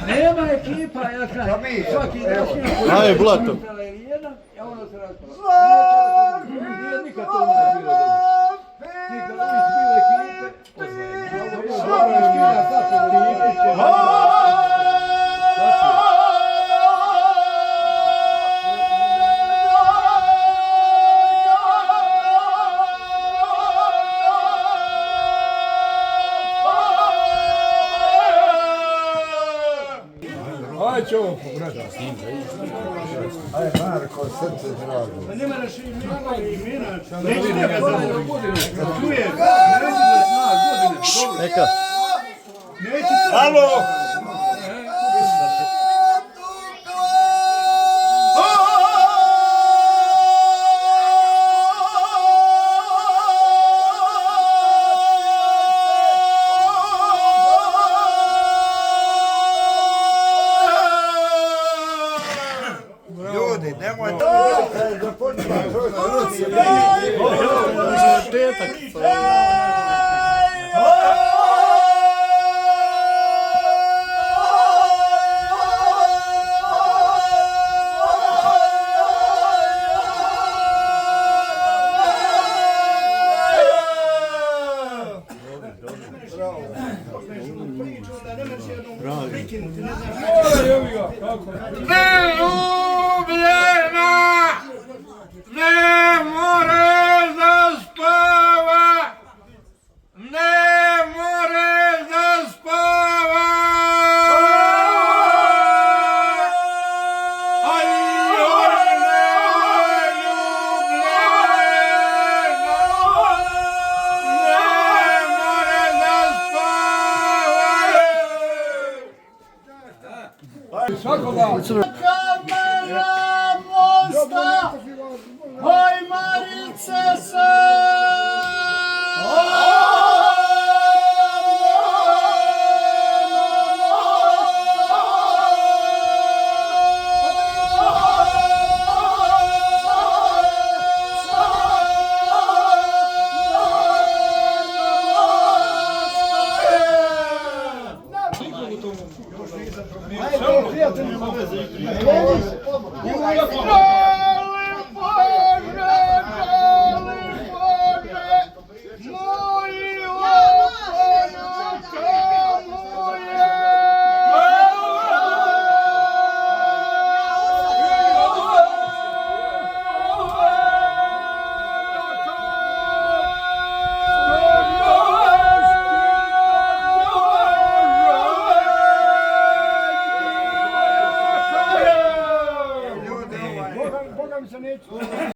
Nema ekipa, ja kažem, svaki dan Ajde, Blato. jedan, a ono se raspravlja. Nije nikad to nije bilo dobro. Nikad uvijek bilo ekipe, odvojene. Ovo je skida tako ekipe. Ajde ćemo pogledati. Ajde, Marko, srce drago. Ne moraš imena. Nećete ga za godine. Čuje. Neka. Halo! Ljudi, nemojte da počne. Ne more da spava, ne more da spava. Aj, ona ljubljena, ne more da spava. Svako dan. Oj, Marice se! Bogam se neću.